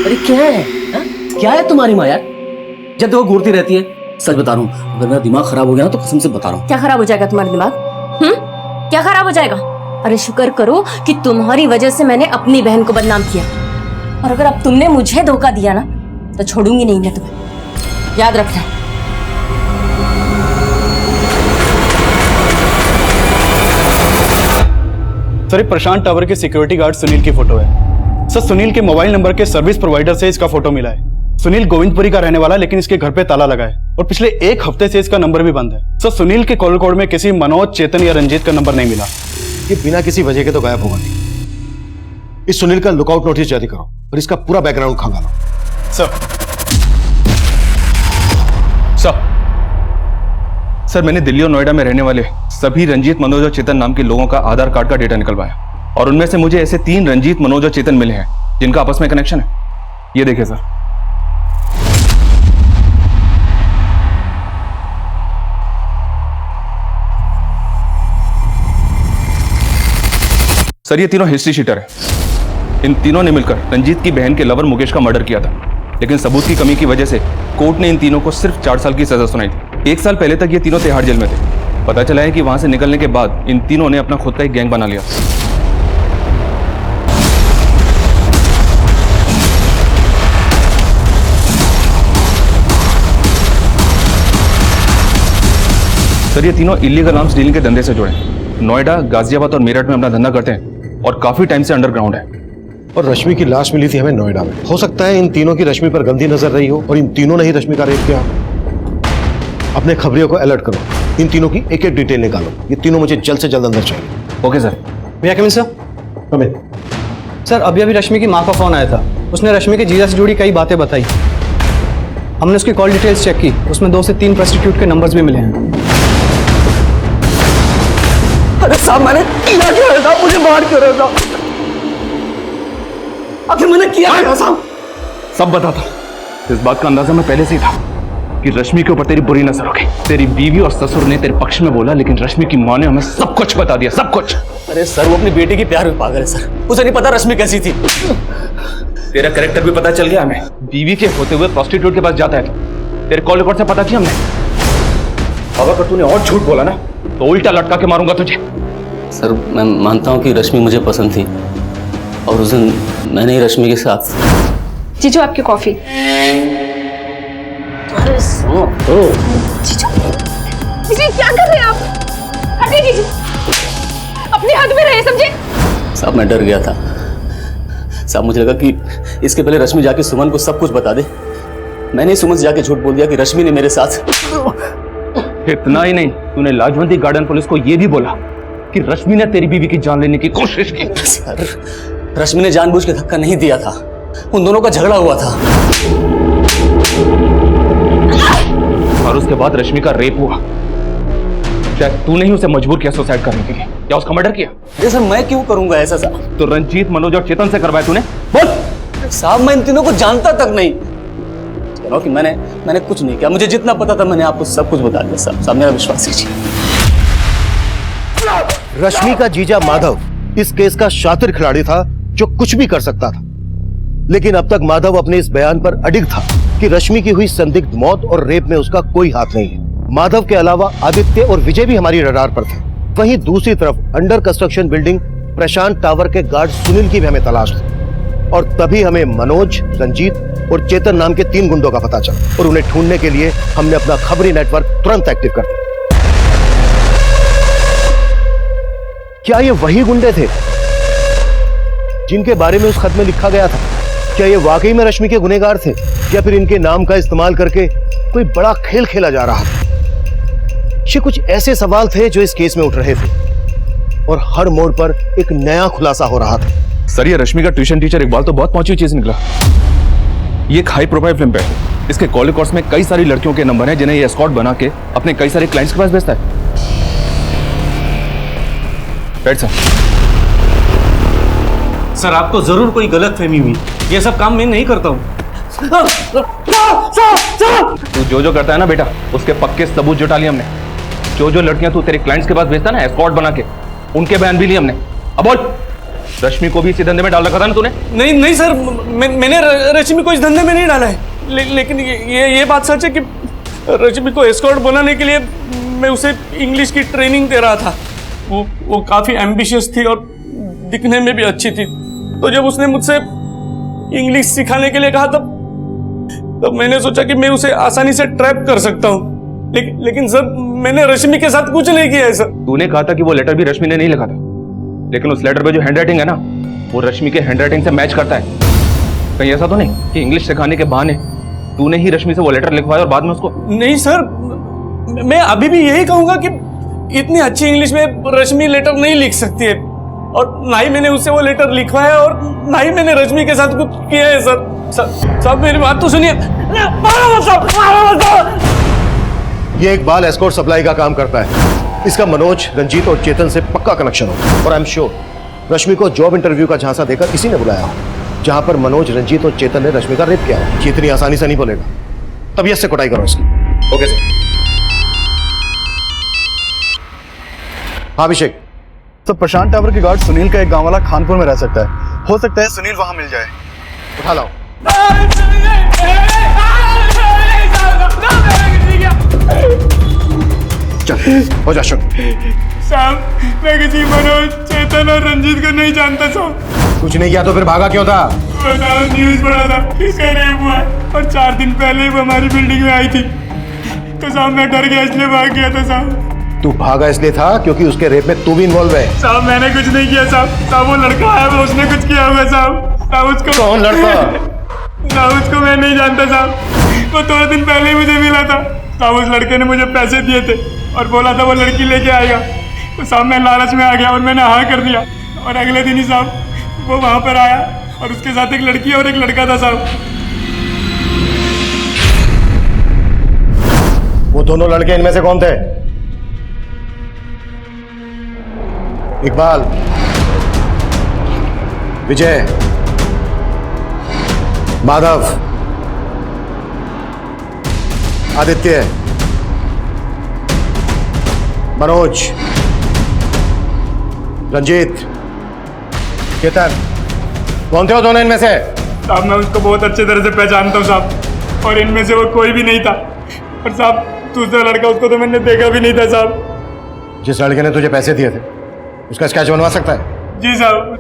अरे क्या है? हा? क्या है तुम्हारी माँ यार? जब वो घूरती रहती है। सच बता रहा हूँ, अगर मेरा दिमाग खराब हो गया ना तो कसम से बता रहा हूँ। क्या खराब हो जाएगा तुम्हारा दिमाग? क्या खराब हो जाएगा? अरे शुक्र करो कि तुम्हारी वजह से मैंने अपनी बहन को बदनाम किया, और अगर अब तुमने मुझे धोखा दिया ना तो छोड़ूंगी नहीं मैं तुम्हें, याद रखना। सर, ये प्रशांत टावर के सिक्योरिटी गार्ड सुनील की फोटो है। सर, सुनील के मोबाइल नंबर के सर्विस प्रोवाइडर से इसका फोटो मिला है। सुनील गोविंदपुरी का रहने वाला, लेकिन इसके घर पे ताला लगा है और पिछले 1 हफ्ते से इसका नंबर भी बंद है। सर, सुनील के कॉल कोड में किसी मनोज, चेतन या रंजीत का नंबर नहीं मिला। ये बिना किसी वजह के तो गायब होगा नहीं। इस सुनील का लुकआउट नोटिस जारी करो और इसका पूरा बैकग्राउंड खंगालो। सर, मैंने दिल्ली और नोएडा में रहने वाले सभी रंजीत, मनोज और चेतन नाम के लोगों का आधार कार्ड का डेटा निकलवाया, और उनमें से मुझे ऐसे 3 रंजीत, मनोज और चेतन मिले हैं जिनका आपस में कनेक्शन है। ये देखिए सर। सर, ये तीनों हिस्ट्री शीटर है। इन तीनों ने मिलकर रंजीत की बहन के लवर मुकेश का मर्डर किया था, लेकिन सबूत की कमी की वजह से कोर्ट ने इन तीनों को सिर्फ 4 साल की सजा सुनाई थी। 1 साल पहले तक ये तीनों तिहाड़ जेल में थे। पता चला है कि वहां से निकलने के बाद इन तीनों ने अपना खुद का एक गैंग बना लिया। सर, ये तीनों इलीगल आर्म्स डीलिंग के धंधे से जुड़े हैं। नोएडा, गाजियाबाद और मेरठ में अपना धंधा करते हैं और काफी टाइम से अंडरग्राउंड है। और रश्मि की लाश मिली थी हमें नोएडा में। हो सकता है इन तीनों की रश्मि पर गंदी नजर रही हो और इन तीनों ने ही रश्मि का रेप किया। अपने खबरियों को अलर्ट करो, इन तीनों की एक एक डिटेल निकालो। ये तीनों मुझे जल्द से जल्द अंदर चाहिए। Okay sir. भैया कमिन सर। कमिन। सर अभी रश्मि की माँ का फोन आया था, उसने रश्मि के जीजा से जुड़ी कई बातें बताई। हमने उसकी कॉल डिटेल्स चेक की, उसमें 2 से 3 प्रोस्टिट्यूट के नंबर्स भी मिले हैं। अरे साहब मैंने किया क्या है साहब, मुझे मार क्यों रहे साहब? आखिर मैंने किया क्या साहब? सब बता था। इस बात का अंदाजा मैं पहले से ही था कि रश्मि के ऊपर तेरी बुरी नजर होगी। तेरी बीवी और ससुर ने तेरे पक्ष में बोला, लेकिन रश्मि की माँ ने हमें सब कुछ बता दिया, सब कुछ। अरे सर, वो अपनी बेटी की प्यार में पागल है सर, उसे नहीं पता रश्मि कैसी थी। तेरा कैरेक्टर भी पता चल गया हमें। बीवी के होते हुए प्रोस्टिट्यूट के पास जाता है। तेरे कॉल रिकॉर्ड से पता किया हमने। अगर तूने और झूठ बोला ना तो उल्टा लटका के मारूंगा तुझे। सर मैं मानता हूँ कि रश्मि मुझे पसंद थी और उस दिन मैंने ही रश्मि के साथ। जीजू आपकी कॉफी। अरे जीजू क्या कर रहे हैं आप? हटिए जीजू, अपनी हद में रहे, समझे? साहब मैं डर गया था साहब, मुझे लगा कि इसके पहले रश्मि जाके सुमन को सब कुछ बता दे। मैंने ही सुमन से जाके झूठ बोल दिया कि रश्मि ने मेरे साथ। इतना ही नहीं, तूने लाजवंती गार्डन पुलिस को यह भी बोला कि रश्मि ने तेरी बीवी की जान लेने की कोशिश की। सर रश्मि ने जानबूझ के धक्का नहीं दिया था, उन दोनों का झगड़ा हुआ था। और उसके बाद रश्मि का रेप हुआ। शायद तूने ही उसे मजबूर किया सुसाइड करने के लिए, या उसका मर्डर किया? ये सर मैं क्यों करूंगा ऐसा साहब? तो रंजीत, मनोज और चेतन से करवाया तूने? बोल। साहब मैं इन तीनों को जानता तक नहीं। कह रहा हूं कि मैंने कुछ नहीं किया, मुझे जितना पता था मैंने आपको सब कुछ बता दिया। साहब मेरा विश्वास कीजिए। रश्मि का जीजा माधव इस केस का शातिर खिलाड़ी था जो कुछ भी कर सकता था, लेकिन अब तक माधव अपने इस बयान पर अडिग था कि रश्मि की हुई संदिग्ध मौत और रेप में उसका कोई हाथ नहीं है। माधव के अलावा आदित्य और विजय भी हमारी रडार पर थे। वहीं दूसरी तरफ अंडर कंस्ट्रक्शन बिल्डिंग प्रशांत टावर के गार्ड सुनील की भी हमें तलाश थी, और तभी हमें मनोज, रंजीत और चेतन नाम के 3 गुंडों का पता चला, और उन्हें ढूंढने के लिए हमने अपना खबरी नेटवर्क तुरंत एक्टिव कर दिया। क्या ये वही गुंडे थे जिनके बारे में उस खत में लिखा गया था? क्या ये वाकई में रश्मि के गुनहगार थे, या फिर इनके नाम का इस्तेमाल करके कोई बड़ा खेल खेला जा रहा था? ये कुछ ऐसे सवाल थे जो इस केस में उठ रहे थे, और हर मोड़ पर एक नया खुलासा हो रहा था। सर ये रश्मि का ट्यूशन टीचर इकबाल तो बहुत पहुंची चीज निकला। ये एक हाई प्रोफाइल फिल्म पे है। इसके कॉल रिकॉर्ड्स में कई सारी लड़कियों के नंबर हैं जिन्हें ये एस्कॉर्ट बना के अपने कई सारे क्लाइंट्स के पास भेजता है। राइट सर आपको जरूर कोई गलतफहमी हुई, ये सब काम मैं नहीं करता हूँ। तू जो करता है ना बेटा, उसके पक्के सबूत जुटा लिए हमने। जो लड़कियां तू तेरे क्लाइंट्स के पास भेजता ना एस्कॉर्ट बना के, उनके बयान भी लिए हमने। अब बोल, रश्मि को भी इसी धंधे में डाल रखा था ना तूने? नहीं सर, मैंने रश्मि को इस धंधे में नहीं डाला है। लेकिन ये बात सच है कि रश्मि को एस्कॉर्ट बनाने के लिए मैं उसे इंग्लिश की ट्रेनिंग दे रहा था। वो काफी एम्बिशियस थी और दिखने में भी अच्छी थी। तो जब उसने मुझसे इंग्लिश सिखाने के लिए कहा तब मैंने सोचा कि मैं उसे आसानी से ट्रैप कर सकता हूँ। लेकिन सर मैंने रश्मि के साथ कुछ नहीं किया है सर। तूने कहा था कि वो लेटर भी रश्मि ने नहीं लिखा था, लेकिन उस लेटर पे जो हैंडराइटिंग है ना, वो रश्मि के हैंडराइटिंग से मैच करता है। कहीं ऐसा तो नहीं कि इंग्लिश सिखाने के बहाने तूने ही रश्मि से वो लेटर लिखवाया और बाद में उसको? नहीं सर, मैं अभी भी यही कहूंगा कि इतनी अच्छी इंग्लिश में रश्मि लेटर नहीं लिख सकती है, और ना ही मैंने उससे वो लेटर लिखवाया और ना ही मैंने रश्मि के साथ कुछ किया है सर। साहब मेरी बात तो सुनिए। ये इकबाल एस्कॉर्ट सप्लाई का काम करता है। इसका मनोज, रंजीत और चेतन से पक्का कनेक्शन हो, और आई एम श्योर रश्मि को जॉब इंटरव्यू का झांसा देकर इसी ने बुलाया, जहां पर मनोज, रंजीत और चेतन ने रश्मि का रेप किया। ये इतनी आसानी से नहीं बोलेगा, तबीयत से कुटाई करो इसकी। Okay sir. हाँ अभिषेक। तो प्रशांत टावर के गार्ड सुनील का एक गांव वाला खानपुर में रह सकता है। हो सकता है सुनील वहां मिल जाए। उठा लाओ। चल हो जा शुरू। साहब मैं किसी मनोज, चेतन और रंजीत को नहीं जानता साहब। कुछ नहीं किया तो फिर भागा क्यों था? न्यूज पढ़ा था इसका रेप हुआ है, और 4 दिन पहले ही वो हमारी बिल्डिंग में आई थी, तो साहब मैं डर गया इसलिए भाग गया था साहब। तू भागा इसलिए था क्योंकि उसके रेप में तू भी इन्वॉल्व है। साहब मैंने कुछ नहीं किया साहब वो लड़का है, वो उसने कुछ किया हुआ साहब उसको। कौन लड़का? साहब उसको मैं नहीं जानता साहब, वो थोड़े दिन पहले ही मुझे मिला था साहब। उस लड़के ने मुझे पैसे दिए थे और बोला था वो लड़की लेके आएगा, तो साहब मैं लालच में आ गया और मैंने हाँ कर दिया, और अगले दिन ही साहब वो वहां पर आया और उसके साथ एक लड़की और एक लड़का था साहब। वो दोनों लड़के इनमें से कौन थे? इकबाल, विजय, माधव, आदित्य, मनोज, रंजीत, चेतन, कौन थे वो दोनों इनमें से? साहब मैं उसको बहुत अच्छे तरह से पहचानता हूँ साहब, और इनमें से वो कोई भी नहीं था। और साहब दूसरा लड़का, उसको तो मैंने देखा भी नहीं था साहब। जिस लड़के ने तुझे पैसे दिए थे उसका स्केच बनवा सकता है? जी साहब।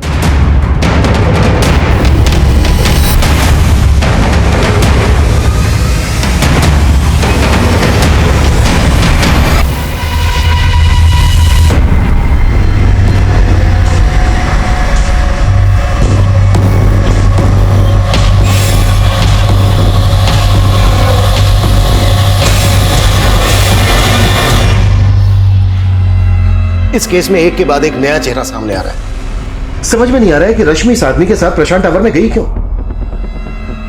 इस केस में एक के बाद एक नया चेहरा सामने आ रहा है। समझ में नहीं आ रहा है कि रश्मि इस आदमी के साथ प्रशांत टावर में गई क्यों।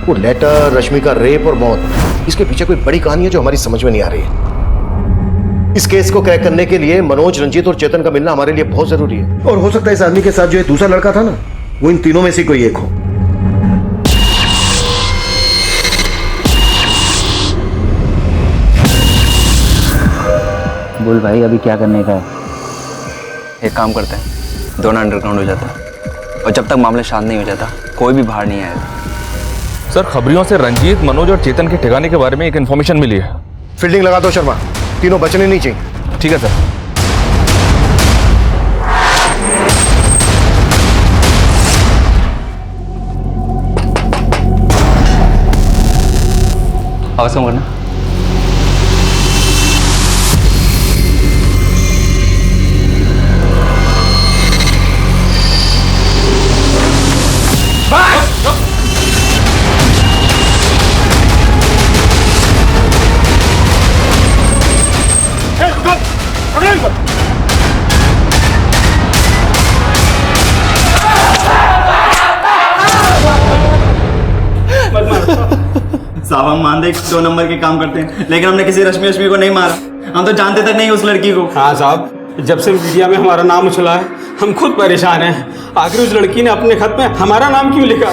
वो लेटर, रश्मि का रेप और मौत, इसके पीछे कोई बड़ी कहानी है जो हमारी समझ में नहीं आ रही है। इस केस को क्रैक करने के लिए मनोज, रंजीत और चेतन का मिलना हमारे लिए बहुत जरूरी है। और हो सकता है इस आदमी के साथ जो एक दूसरा लड़का था ना, वो इन तीनों में से कोई एक हो। बोल भाई, अभी क्या करने का है? एक काम करते हैं, दोनों अंडरग्राउंड हो जाता है, और जब तक मामला शांत नहीं हो जाता कोई भी बाहर नहीं आएगा। सर, खबरियों से रंजीत, मनोज और चेतन के ठिकाने के बारे में एक इन्फॉर्मेशन मिली है। फील्डिंग लगा दो शर्मा, तीनों बचने नहीं चाहिए। ठीक है सर। आवाज कम करना। साहब हम मान दे 2 नंबर के काम करते हैं, लेकिन हमने किसी रश्मि को नहीं मारा। हम तो जानते तक नहीं उस लड़की को। हाँ साहब, जब से मीडिया में हमारा नाम उछला है हम खुद परेशान हैं। आखिर उस लड़की ने अपने खत में हमारा नाम क्यों लिखा?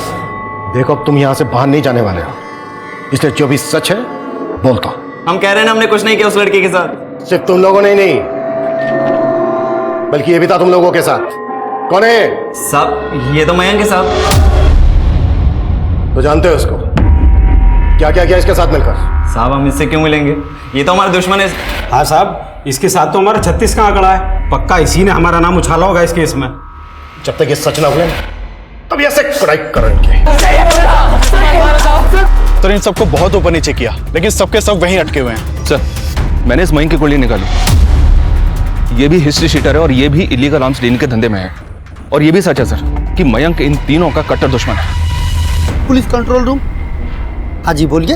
देखो, अब तुम यहां से बाहर नहीं जाने वाले हो, इसलिए जो भी सच है बोलता हूं। हम कह रहे हैं ना, हमने कुछ नहीं किया उस लड़की के साथ। सिर्फ तुम लोगों ने नहीं, बल्कि ये भी था तुम लोगों के साथ। कौन है? साहब ये तो मयंक है साहब। तो जानते हो उसको? क्या क्या किया इसके साथ मिलकर? साहब हम इससे क्यों मिलेंगे, ये तो हमारा दुश्मन है। हाँ साहब, इसके साथ तो हमारा 36 का आंकड़ा है। पक्का इसी ने हमारा नाम उछाला होगा इस केस में। जब तक ये सच ना हुए तब ऐसे कड़ाई करेंगे। तो इन सबको बहुत ऊपर नीचे किया, लेकिन सबके सब वहीं अटके हुए हैं। सर, मैंने इस मयंक की कुंडली निकाली। ये भी हिस्ट्री शीटर है और ये भी इलीगल आर्म्स डीलिंग के धंधे में है। और ये भी सच है सर कि मयंक इन तीनों का कट्टर दुश्मन है। Police control room. हाँ जी बोलिए।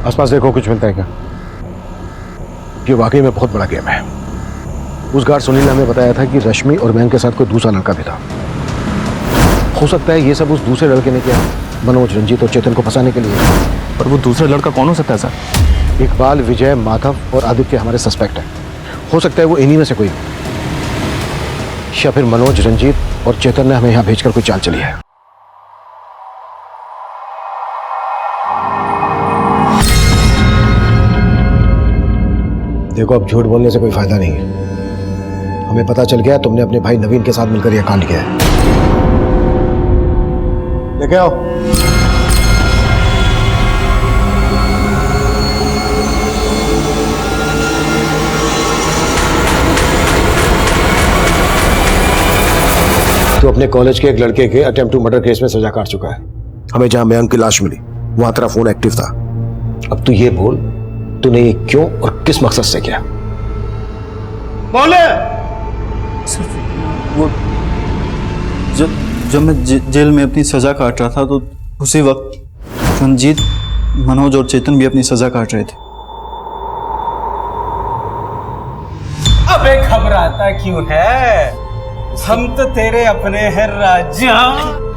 आसपास देखो, कुछ मिलता है क्या? ये वाकई में बहुत बड़ा गेम है। उस गार्ड सुनील ने हमें बताया था कि रश्मि और मयंक के साथ कोई दूसरा लड़का भी था। हो सकता है ये सब उस दूसरे लड़के ने किया, मनोज, रंजीत और चेतन को फंसाने के लिए। पर वो दूसरा लड़का कौन हो सकता है सर? इकबाल, विजय, माधव और आदित्य हमारे सस्पेक्ट हैं। हो सकता है वो इन्हीं में से कोई, या फिर मनोज, रंजीत और चेतन ने हमें यहाँ भेजकर कोई चाल चली है। देखो, अब झूठ बोलने से कोई फायदा नहीं है। हमें पता चल गया तुमने अपने भाई नवीन के साथ मिलकर यह कांड किया है। लेके आओ। तो अपने कॉलेज के एक लड़के के अटेम्प्ट टू मर्डर केस में सजा काट चुका है। हमें जहां मयंक की लाश मिली वहां तेरा फोन एक्टिव था। अब तू ये बोल तूने ये क्यों और किस मकसद से किया? बोले। वो जब मैं जेल में अपनी सजा काट रहा था तो उसी वक्त रंजीत, मनोज और चेतन भी अपनी सजा काट रहे थे। अबे घबराता क्यों है? हम तो तेरे अपने हैं राजा।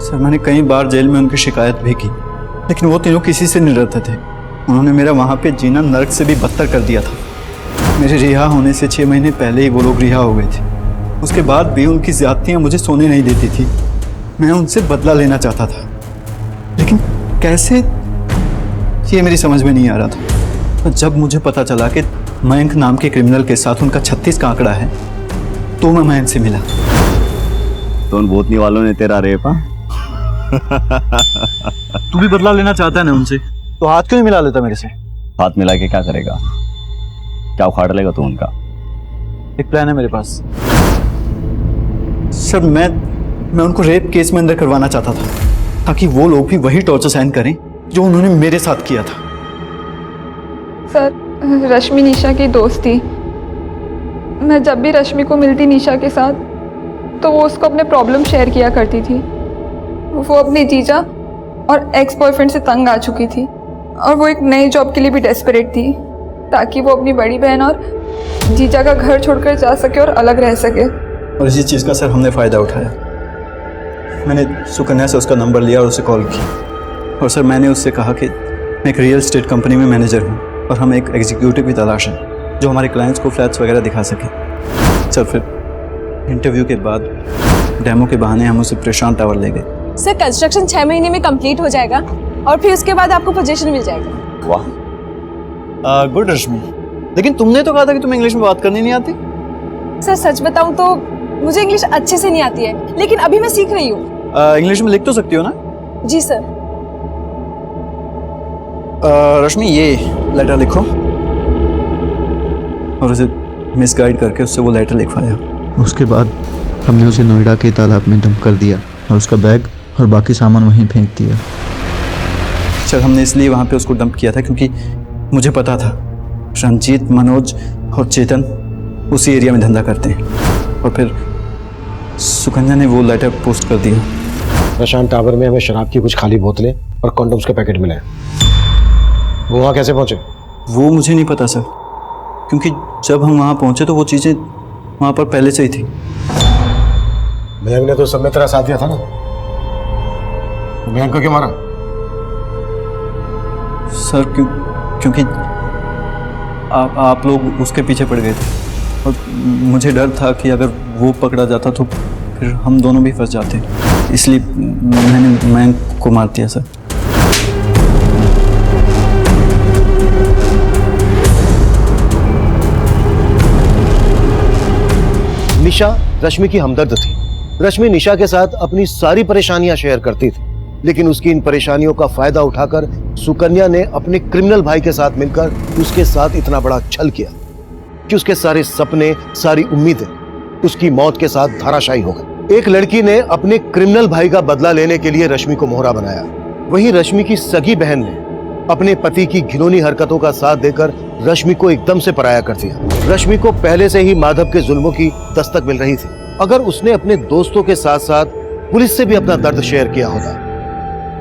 सर मैंने कई बार जेल में उनकी शिकायत भी की, लेकिन वो तीनों किसी से नहीं डरते थे। उन्होंने मेरा वहाँ पे जीना नर्क से भी बदतर कर दिया था। मेरे रिहा होने से 6 महीने पहले ही वो लोग रिहा हो गए थे। उसके बाद भी उनकी ज्यादतियाँ मुझे सोने नहीं देती थी। मैं उनसे बदला लेना चाहता था, लेकिन कैसे, ये मेरी समझ में नहीं आ रहा था। तो जब मुझे पता चला कि मयंक नाम के क्रिमिनल के साथ उनका 36 का आंकड़ा है, तो मैं मयंक से मिला। तो उन भूतनी वालों ने तेरा रेपा तू भी बदला लेना चाहता है ना उनसे, तो हाथ क्यों नहीं मिला लेता मेरे से? हाथ मिला के क्या करेगा? क्या उखाड़ लेगा तू उनका? एक प्लान है मेरे पास सर। मैं उनको रेप केस में अंदर करवाना चाहता था, ताकि वो लोग भी वही टॉर्चर सहन करें जो उन्होंने मेरे साथ किया था। सर, रश्मि निशा की दोस्त थी। मैं जब भी रश्मि को मिलती निशा के साथ, तो वो उसको अपने प्रॉब्लम शेयर किया करती थी। वो अपने जीजा और एक्स बॉयफ्रेंड से तंग आ चुकी थी, और वो एक नई जॉब के लिए भी डेस्परेट थी, ताकि वो अपनी बड़ी बहन और जीजा का घर छोड़कर जा सके और अलग रह सके। और इसी चीज़ का सर हमने फ़ायदा उठाया। मैंने सुकन्या से उसका नंबर लिया और उसे कॉल की, और सर मैंने उससे कहा कि मैं एक रियल एस्टेट कंपनी में मैनेजर हूँ और हमें एक एग्जीक्यूटिव की तलाश है जो हमारे क्लाइंट्स को फ्लैट्स वगैरह दिखा सके। सर फिर इंटरव्यू के बाद डेमो के बहाने हम उसे प्रशांत टावर ले गए। सर, कंस्ट्रक्शन 6 महीने में कंप्लीट हो जाएगा और फिर उसके बाद आपको पोजीशन मिल जाएगा। वाह, गुड रश्मि। लेकिन तुमने तो कहा था कि तुम्हें इंग्लिश में बात करनी नहीं आती। सर सच बताऊं तो मुझे इंग्लिश अच्छे से नहीं आती है, लेकिन अभी मैं सीख रही हूँ। इंग्लिश में लिख तो सकती हो ना? जी सर। रश्मि ये लेटर लिखो, और उसे मिसगाइड करके उससे वो लेटर लिखवाया। उसके बाद हमने उसे नोएडा के तालाब में डंप कर दिया और उसका बैग और बाकी सामान वहीं फेंक दिया। सर हमने इसलिए वहाँ पे उसको डंप किया था क्योंकि मुझे पता था रंजीत, मनोज और चेतन उसी एरिया में धंधा करते हैं। और फिर सुकन्या ने वो लेटर पोस्ट कर दिया। प्रशांत टावर में हमें शराब की कुछ खाली बोतलें और कॉन्डोम्स के पैकेट मिले। वो वहाँ कैसे पहुँचे? वो मुझे नहीं पता सर, क्योंकि जब हम वहाँ पहुँचे तो वो चीज़ें वहाँ पर पहले से ही थी। मयंक ने तो सब में तेरा साथ दिया था ना, मयंक को क्यों मारा? सर क्योंकि आप लोग उसके पीछे पड़ गए थे, और मुझे डर था कि अगर वो पकड़ा जाता तो फिर हम दोनों भी फंस जाते, इसलिए मैंने मयंक को मार दिया सर। निशा रश्मि की हमदर्द थी। रश्मि निशा के साथ अपनी सारी परेशानियां शेयर करती थी, लेकिन उसकी इन परेशानियों का फायदा उठाकर सुकन्या ने अपने क्रिमिनल भाई के साथ मिलकर उसके साथ इतना बड़ा छल किया कि उसके सारे सपने, सारी उम्मीदें उसकी मौत के साथ धराशायी हो गई। एक लड़की ने अपने क्रिमिनल भाई का बदला लेने के लिए रश्मि को मोहरा बनाया। वहीं रश्मि की सगी बहन ने अपने पति की घिनौनी हरकतों का साथ देकर रश्मि को एकदम से पराया कर दिया। रश्मि को पहले से ही माधव के जुल्मों की दस्तक मिल रही थी। अगर उसने अपने दोस्तों के साथ साथ पुलिस से भी अपना दर्द शेयर किया होता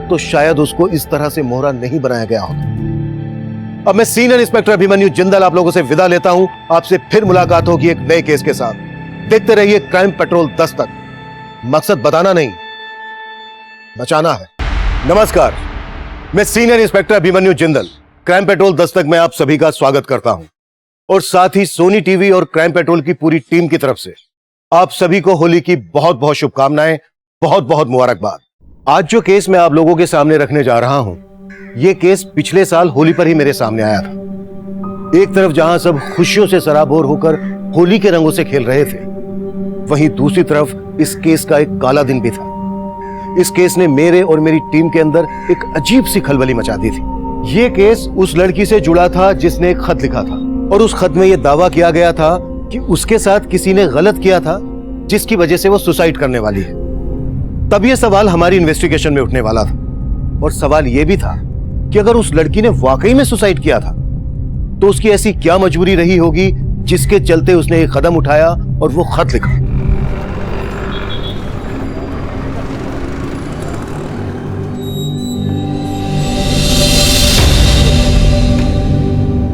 तो शायद उसको इस तरह से मोहरा नहीं बनाया गया होता। अब मैं सीनियर इंस्पेक्टर अभिमन्यु जिंदल आप लोगों से विदा लेता हूं। आपसे फिर मुलाकात होगी एक नए केस के साथ। देखते रहिए क्राइम पेट्रोल दस्तक। मकसद बताना नहीं, बचाना है। नमस्कार, मैं senior inspector Abhimanyu Jindal crime petrol Dastak में आप सभी का स्वागत करता हूं, और साथ ही सोनी टीवी और क्राइम पेट्रोल की पूरी टीम की तरफ से आप सभी को होली की बहुत बहुत शुभकामनाएं, बहुत बहुत मुबारकबाद। आज जो केस मैं आप लोगों के सामने रखने जा रहा हूं, यह केस पिछले साल होली पर ही मेरे सामने आया था। एक तरफ जहां सब खुशियों से सराबोर होकर होली के रंगों से खेल रहे थे, वहीं दूसरी तरफ इस केस का एक काला दिन भी था। इस केस ने मेरे और मेरी टीम के अंदर एक अजीब सी खलबली मचा दी थी। यह केस उस लड़की से जुड़ा था जिसने एक खत लिखा था, और उस खत में यह दावा किया गया था कि उसके साथ किसी ने गलत किया था, जिसकी वजह से वो सुसाइड करने वाली है। तब यह सवाल हमारी इन्वेस्टिगेशन में उठने वाला था, और सवाल यह भी था कि अगर उस लड़की ने वाकई में सुसाइड किया था तो उसकी ऐसी क्या मजबूरी रही होगी जिसके चलते उसने एक कदम उठाया और वो खत लिखा।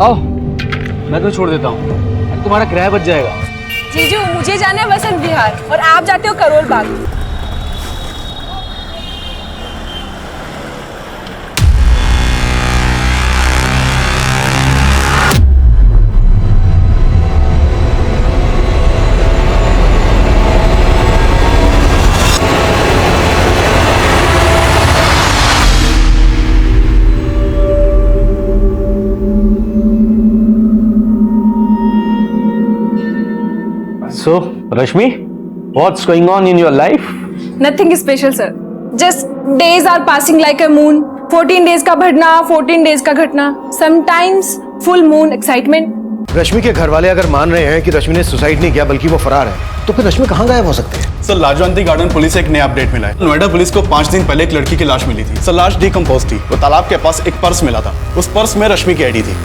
आओ, मैं तो छोड़ देता हूँ, तुम्हारा किराया बच जाएगा। जीजू, मुझे जाना है वसंत विहार और आप जाते हो Karol Bagh. So, Rashmi, what's going on in your life? Nothing special, sir. Just days are passing like a moon. 14 days का बढ़ना, 14 days का घटना. Sometimes full moon excitement. रश्मि के घर वाले अगर मान रहे हैं कि रश्मि ने सुसाइड नहीं किया बल्कि वो फरार है, तो फिर रश्मि कहाँ गायब हो सकते हैं? सर, लाजवंती गार्डन पुलिस से एक नया अपडेट मिला है। नोएडा पुलिस को 5 दिन पहले एक लड़की की लाश मिली थी। सर, लाश डिकम्पोज थी। वो तालाब के पास एक पर्स मिला था। उस पर्स में रश्मि की आईडी थी।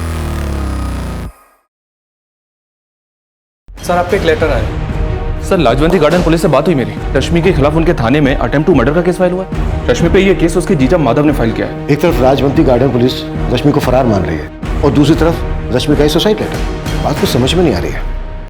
सर, आपको एक लेटर आया। सर, लाजवंती गार्डन पुलिस से बात हुई मेरी। रश्मि के खिलाफ उनके थाने में अटेम्प्ट टू मर्डर का केस फाइल हुआ है। रश्मि पे ये केस उसके जीजा माधव ने फाइल किया है। एक तरफ लाजवंती गार्डन पुलिस रश्मि को फरार मान रही है और दूसरी तरफ रश्मि का ही सुसाइड लेटर। बात कुछ समझ में नहीं आ रही है।